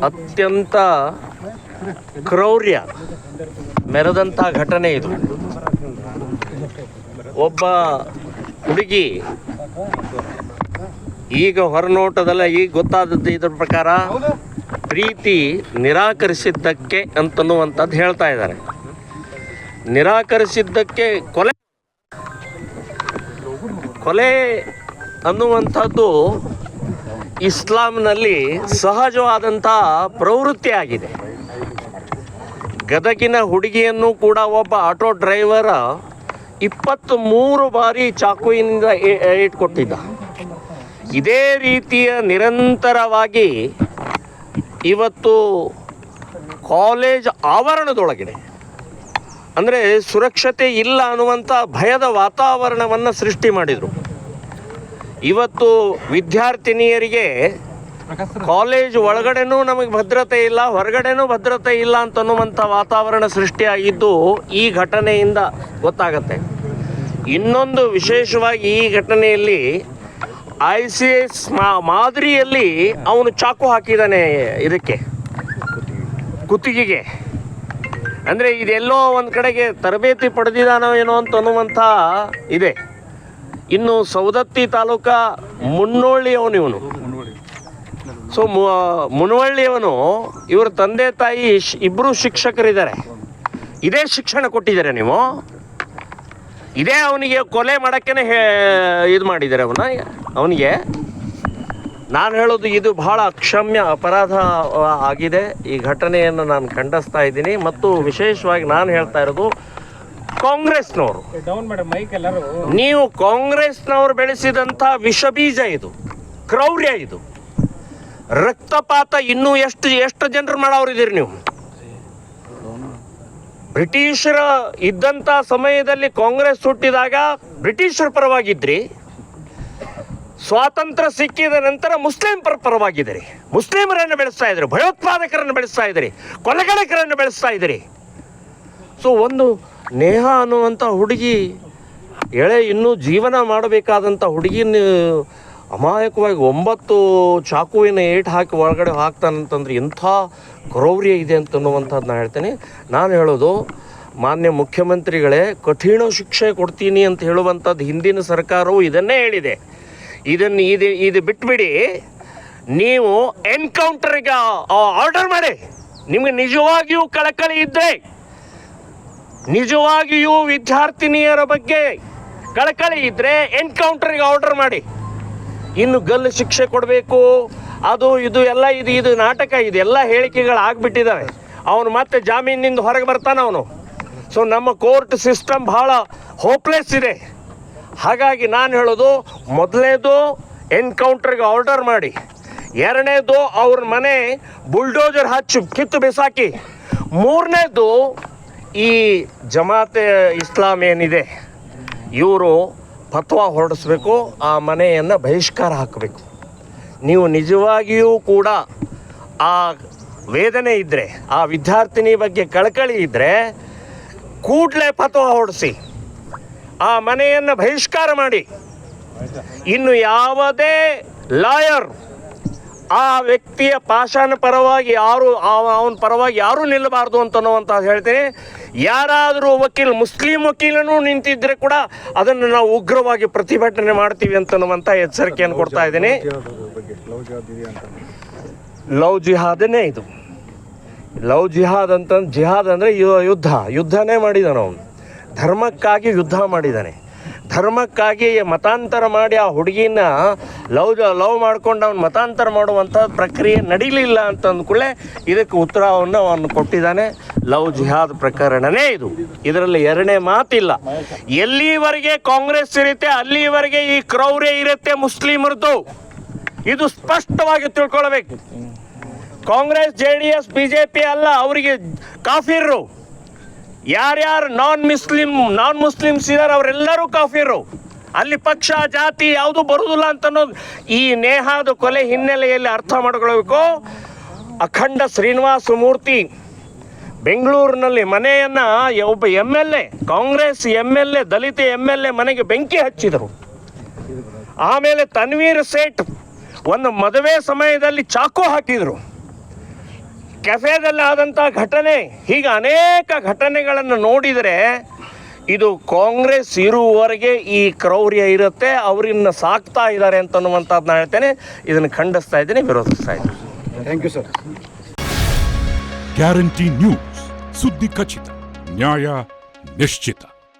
ಅತ್ಯಂತ ಕ್ರೌರ್ಯ ಮೆರೆದಂಥ ಘಟನೆ ಇದು. ಒಬ್ಬ ಹುಡುಗಿ ಈಗ ಹೊರನೋಟದಲ್ಲ, ಈಗ ಗೊತ್ತಾದದ್ದು ಇದರ ಪ್ರಕಾರ ಪ್ರೀತಿ ನಿರಾಕರಿಸಿದ್ದಕ್ಕೆ ಅಂತನ್ನುವಂಥದ್ದು ಹೇಳ್ತಾ ಇದ್ದಾರೆ. ನಿರಾಕರಿಸಿದ್ದಕ್ಕೆ ಕೊಲೆ ಅನ್ನುವಂಥದ್ದು ಇಸ್ಲಾಂನಲ್ಲಿ ಸಹಜವಾದಂಥ ಪ್ರವೃತ್ತಿ ಆಗಿದೆ. ಗದಗಿನ ಹುಡುಗಿಯನ್ನು ಕೂಡ ಒಬ್ಬ ಆಟೋ ಡ್ರೈವರ 23 ಬಾರಿ ಚಾಕುವಿನಿಂದ ಇಟ್ಕೊಟ್ಟಿದ್ದ. ಇದೇ ರೀತಿಯ ನಿರಂತರವಾಗಿ ಇವತ್ತು ಕಾಲೇಜ್ ಆವರಣದೊಳಗಡೆ ಅಂದರೆ ಸುರಕ್ಷತೆ ಇಲ್ಲ ಅನ್ನುವಂಥ ಭಯದ ವಾತಾವರಣವನ್ನು ಸೃಷ್ಟಿ ಮಾಡಿದರು. ಇವತ್ತು ವಿದ್ಯಾರ್ಥಿನಿಯರಿಗೆ ಕಾಲೇಜ್ ಒಳಗಡೆನೂ ನಮಗೆ ಭದ್ರತೆ ಇಲ್ಲ, ಹೊರಗಡೆನೂ ಭದ್ರತೆ ಇಲ್ಲ ಅಂತನ್ನುವಂಥ ವಾತಾವರಣ ಸೃಷ್ಟಿಯಾಗಿದ್ದು ಈ ಘಟನೆಯಿಂದ ಗೊತ್ತಾಗತ್ತೆ. ಇನ್ನೊಂದು ವಿಶೇಷವಾಗಿ ಈ ಘಟನೆಯಲ್ಲಿ ICS ಮಾದರಿಯಲ್ಲಿ ಅವನು ಚಾಕು ಹಾಕಿದ್ದಾನೆ ಇದಕ್ಕೆ ಕುತ್ತಿಗೆಗೆ. ಅಂದರೆ ಇದೆಲ್ಲೋ ಒಂದು ಕಡೆಗೆ ತರಬೇತಿ ಪಡೆದಿದ್ದಾನೋ ಏನೋ ಅಂತನ್ನುವಂಥ ಇದೆ. ಇನ್ನು ಸವದತ್ತಿ ತಾಲೂಕಾ ಮುನ್ನೋಳ್ಳಿಯವನು ಇವನು. ಸೊ ಮುನವಳ್ಳಿಯವನು, ಇವ್ರ ತಂದೆ ತಾಯಿ ಇಬ್ಬರು ಶಿಕ್ಷಕರಿದ್ದಾರೆ. ಇದೇ ಶಿಕ್ಷಣ ಕೊಟ್ಟಿದ್ದಾರೆ ನೀವು, ಇದೇ ಅವನಿಗೆ ಕೊಲೆ ಮಾಡೋಕ್ಕೇ ಇದು ಮಾಡಿದ್ದಾರೆ ಅವನಿಗೆ. ನಾನು ಹೇಳೋದು ಇದು ಬಹಳ ಅಕ್ಷಮ್ಯ ಅಪರಾಧ ಆಗಿದೆ. ಈ ಘಟನೆಯನ್ನು ನಾನು ಖಂಡಿಸ್ತಾ ಇದ್ದೀನಿ. ಮತ್ತು ವಿಶೇಷವಾಗಿ ನಾನು ಹೇಳ್ತಾ ಇರೋದು ಕಾಂಗ್ರೆಸ್ನವರು, ನೀವು ಕಾಂಗ್ರೆಸ್ನವರು ಬೆಳೆಸಿದಂಥ ವಿಷಬೀಜ ಇದು, ಕ್ರೌರ್ಯ ಇದು, ರಕ್ತಪಾತ ಇನ್ನೂ ಎಷ್ಟು ಜನರು ಮಾಡೋರಿದ್ದೀರಿ ನೀವು. ಬ್ರಿಟಿಷರ ಇದ್ದಂಥ ಸಮಯದಲ್ಲಿ ಕಾಂಗ್ರೆಸ್ ಹುಟ್ಟಿದಾಗ ಬ್ರಿಟಿಷರ ಪರವಾಗಿದ್ರಿ, ಸ್ವಾತಂತ್ರ್ಯ ಸಿಕ್ಕಿದ ನಂತರ ಮುಸ್ಲಿಂ ಪರವಾಗಿದ್ದೀರಿ. ಮುಸ್ಲಿಮರನ್ನು ಬೆಳೆಸ್ತಾ ಇದ್ರಿ, ಭಯೋತ್ಪಾದಕರನ್ನು ಬೆಳೆಸ್ತಾ ಇದ್ದೀರಿ, ಕೊಲೆಗಡಕರನ್ನು ಬೆಳೆಸ್ತಾ ಇದ್ದೀರಿ. ಸೊ ಒಂದು ನೇಹ ಅನ್ನುವಂಥ ಹುಡುಗಿ, ಇನ್ನೂ ಜೀವನ ಮಾಡಬೇಕಾದಂಥ ಹುಡುಗಿನ ಅಮಾಯಕವಾಗಿ 9 ಚಾಕುವಿನ ಏಟು ಹಾಕಿ ಒಳಗಡೆ ಹಾಕ್ತಾನಂತಂದ್ರೆ ಎಂಥ ಕ್ರೌರ್ಯ ಇದೆ ಅಂತನ್ನುವಂಥದ್ದು ನಾನು ಹೇಳ್ತೇನೆ. ನಾನು ಹೇಳೋದು, ಮಾನ್ಯ ಮುಖ್ಯಮಂತ್ರಿಗಳೇ, ಕಠಿಣ ಶಿಕ್ಷೆ ಕೊಡ್ತೀನಿ ಅಂತ ಹೇಳುವಂಥದ್ದು ಹಿಂದಿನ ಸರ್ಕಾರವು ಇದನ್ನೇ ಹೇಳಿದೆ. ಇದು ಬಿಟ್ಬಿಡಿ, ನೀವು ಎನ್ಕೌಂಟರ್ಗೆ ಆರ್ಡರ್ ಮಾಡಿ. ನಿಮಗೆ ನಿಜವಾಗಿಯೂ ಕಳಕಳಿ ಇದ್ದರೆ, ನಿಜವಾಗಿಯೂ ವಿದ್ಯಾರ್ಥಿನಿಯರ ಬಗ್ಗೆ ಕಳಕಳಿ ಇದ್ದರೆ ಎನ್ಕೌಂಟರ್ಗೆ ಆರ್ಡರ್ ಮಾಡಿ. ಇನ್ನು ಗಲ್ಲು ಶಿಕ್ಷೆ ಕೊಡಬೇಕು, ಅದು ಇದು ಎಲ್ಲ ಇದು ನಾಟಕ, ಇದೆಲ್ಲ ಹೇಳಿಕೆಗಳಾಗ್ಬಿಟ್ಟಿದ್ದಾವೆ. ಅವನು ಮತ್ತೆ ಜಾಮೀನಿಂದ ಹೊರಗೆ ಬರ್ತಾನೆ ಅವನು. ಸೊ ನಮ್ಮ ಕೋರ್ಟ್ ಸಿಸ್ಟಮ್ ಭಾಳ ಹೋಪ್ಲೆಸ್ ಇದೆ. ಹಾಗಾಗಿ ನಾನು ಹೇಳೋದು, ಮೊದಲನೇದು ಎನ್ಕೌಂಟರ್ಗೆ ಆರ್ಡರ್ ಮಾಡಿ, ಎರಡನೇದು ಅವ್ರ ಮನೆ ಬುಲ್ಡೋಜರ್ ಹಚ್ಚಿ ಕಿತ್ತು ಬಿಸಾಕಿ, ಮೂರನೇದು ಈ ಜಮಾತೆ ಇಸ್ಲಾಂ ಏನಿದೆ ಇವರು ಫತ್ವಾ ಹೊರಡಿಸ್ಬೇಕು, ಆ ಮನೆಯನ್ನು ಬಹಿಷ್ಕಾರ ಹಾಕಬೇಕು. ನೀವು ನಿಜವಾಗಿಯೂ ಕೂಡ ಆ ವೇದನೆ ಇದ್ದರೆ, ಆ ವಿದ್ಯಾರ್ಥಿನಿ ಬಗ್ಗೆ ಕಳಕಳಿ ಇದ್ದರೆ ಕೂಡಲೇ ಫತ್ವಾ ಹೊರಡಿಸಿ, ಆ ಮನೆಯನ್ನು ಬಹಿಷ್ಕಾರ ಮಾಡಿ. ಇನ್ನು ಯಾವುದೇ ಲಾಯರ್ ಆ ವ್ಯಕ್ತಿಯ ಪಾಷಾಣ ಪರವಾಗಿ ಅವನ ಪರವಾಗಿ ಯಾರೂ ನಿಲ್ಲಬಾರ್ದು ಅಂತನ್ನುವಂಥದ್ದು ಹೇಳ್ತೀನಿ. ಯಾರಾದರೂ ಮುಸ್ಲಿಂ ವಕೀಲನೂ ನಿಂತಿದ್ದರೆ ಕೂಡ ಅದನ್ನು ನಾವು ಉಗ್ರವಾಗಿ ಪ್ರತಿಭಟನೆ ಮಾಡ್ತೀವಿ ಅಂತನ್ನುವಂಥ ಎಚ್ಚರಿಕೆಯನ್ನು ಕೊಡ್ತಾ ಇದ್ದೀನಿ. ಲವ್ ಜಿಹಾದನೇ ಇದು. ಲವ್ ಜಿಹಾದ್ ಜಿಹಾದ್ ಅಂದರೆ ಯುದ್ಧನೇ ಮಾಡಿದಾನೆ ಅವನು. ಧರ್ಮಕ್ಕಾಗಿ ಯುದ್ಧ ಮಾಡಿದ್ದಾನೆ. ಧರ್ಮಕ್ಕಾಗಿ ಮತಾಂತರ ಮಾಡಿ ಆ ಹುಡುಗಿನ ಲವ್ ಮಾಡ್ಕೊಂಡು ಅವನು ಮತಾಂತರ ಮಾಡುವಂಥ ಪ್ರಕ್ರಿಯೆ ನಡೀಲಿಲ್ಲ ಅಂತ ಅಂದ್ಕೂಡಲೇ ಇದಕ್ಕೆ ಉತ್ತರವನ್ನು ಅವನು ಕೊಟ್ಟಿದ್ದಾನೆ. ಲವ್ ಜಿಹಾದ್ ಪ್ರಕರಣನೇ ಇದು, ಇದರಲ್ಲಿ ಎರಡನೇ ಮಾತಿಲ್ಲ. ಎಲ್ಲಿವರೆಗೆ ಕಾಂಗ್ರೆಸ್ ಇರುತ್ತೆ ಅಲ್ಲಿವರೆಗೆ ಈ ಕ್ರೌರ್ಯ ಇರುತ್ತೆ ಮುಸ್ಲಿಮರದ್ದು. ಇದು ಸ್ಪಷ್ಟವಾಗಿ ತಿಳ್ಕೊಳ್ಬೇಕು. ಕಾಂಗ್ರೆಸ್, JDS, BJP ಅಲ್ಲ, ಅವರಿಗೆ ಕಾಫಿರು. ಯಾರ್ಯಾರು ನಾನ್ ಮುಸ್ಲಿಮ್ಸ್ ಇದ್ದಾರೆ ಅವರೆಲ್ಲರೂ ಕಾಫಿರು. ಅಲ್ಲಿ ಪಕ್ಷ ಜಾತಿ ಯಾವುದು ಬರುವುದಿಲ್ಲ ಅಂತನ್ನೋದು ಈ ನೇಹಾದ ಕೊಲೆ ಹಿನ್ನೆಲೆಯಲ್ಲಿ ಅರ್ಥ ಮಾಡ್ಕೊಳ್ಬೇಕು. ಅಖಂಡ ಶ್ರೀನಿವಾಸ ಮೂರ್ತಿ ಬೆಂಗಳೂರಿನಲ್ಲಿ ಮನೆಯನ್ನು ಒಬ್ಬ MLA, ಕಾಂಗ್ರೆಸ್ MLA, ದಲಿತ MLA ಮನೆಗೆ ಬೆಂಕಿ ಹಚ್ಚಿದರು. ಆಮೇಲೆ ತನ್ವೀರ್ ಸೇಠ್ ಒಂದು ಮದುವೆ ಸಮಯದಲ್ಲಿ ಚಾಕು ಹಾಕಿದರು. ಕೆಫೆದಲ್ಲಿ ಆದಂಥ ಘಟನೆ, ಹೀಗೆ ಅನೇಕ ಘಟನೆಗಳನ್ನು ನೋಡಿದರೆ ಇದು ಕಾಂಗ್ರೆಸ್ ಇರುವವರೆಗೆ ಈ ಕ್ರೌರ್ಯ ಇರುತ್ತೆ, ಅವರನ್ನು ಸಾಕ್ತಾ ಇದ್ದಾರೆ ಅಂತನ್ನುವಂಥದ್ದು ನಾನು ಹೇಳ್ತೇನೆ. ಇದನ್ನು ಖಂಡಿಸ್ತಾ ಇದ್ದೀನಿ, ವಿರೋಧಿಸ್ತಾ ಇದ್ದೀನಿ. Thank you sir. Guarantee news, ಸುದ್ದಿ ಖಚಿತ, ನ್ಯಾಯ ನಿಶ್ಚಿತ.